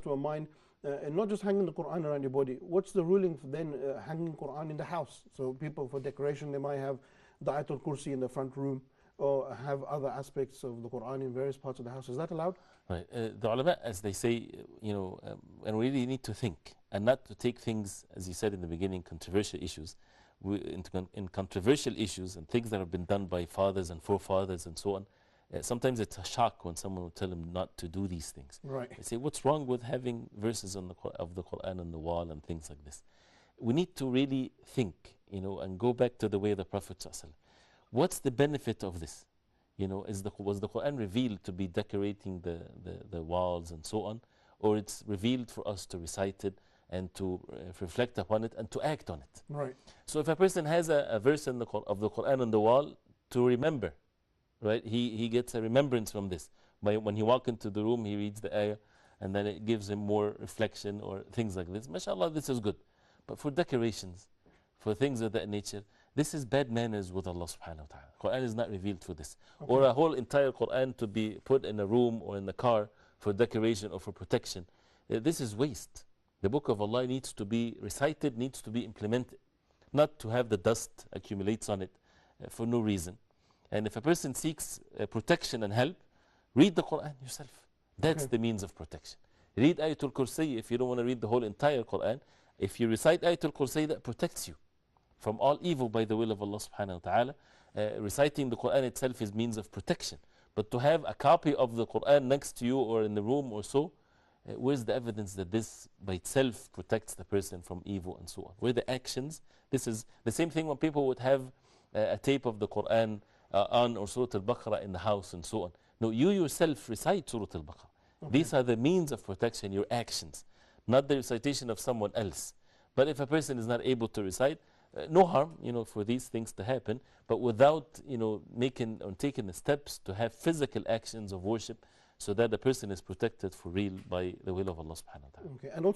to my mind, and not just hanging the Quran around your body. What's the ruling for then hanging Quran in the house? So people, for decoration, they might have the Ayatul Kursi in the front room, or have other aspects of the Quran in various parts of the house. Is that allowed? Right. The ulama, as they say, and we really need to think and not to take things, as you said in the beginning, controversial issues. In controversial issues and things that have been done by fathers and forefathers and so on, sometimes it's a shock when someone will tell them not to do these things. Right. They say, what's wrong with having verses of the Quran on the wall and things like this? We need to really think, and go back to the way of the Prophet ﷺ. What's the benefit of this? Was the Quran revealed to be decorating the walls and so on, or it's revealed for us to recite it and to reflect upon it and to act on it? Right. So if a person has a verse of the Quran on the wall to remember, right, he gets a remembrance from this. When he walks into the room, he reads the ayah, and then it gives him more reflection or things like this. MashaAllah, this is good. But for decorations, for things of that nature, this is bad manners with Allah subhanahu wa ta'ala. Quran is not revealed for this. Okay. Or a whole entire Quran to be put in a room or in the car for decoration or for protection. This is waste. The book of Allah needs to be recited, needs to be implemented, not to have the dust accumulates on it for no reason. And if a person seeks protection and help, read the Quran yourself. That's the means of protection. Read Ayatul Kursi if you don't want to read the whole entire Quran. If you recite Ayatul Kursi, that protects you from all evil by the will of Allah subhanahu wa ta'ala. Reciting the Quran itself is means of protection. But to have a copy of the Quran next to you or in the room or so, where's the evidence that this by itself protects the person from evil and so on? Where the actions? This is the same thing when people would have a tape of the Quran on or Surah Al-Baqarah in the house and so on. No, you yourself recite Surah Al-Baqarah. These are the means of protection, your actions, not the recitation of someone else. But if a person is not able to recite, no harm, for these things to happen, but without, making or taking the steps to have physical actions of worship, so that the person is protected for real by the will of Allah subhanahu wa ta'ala. Okay. And also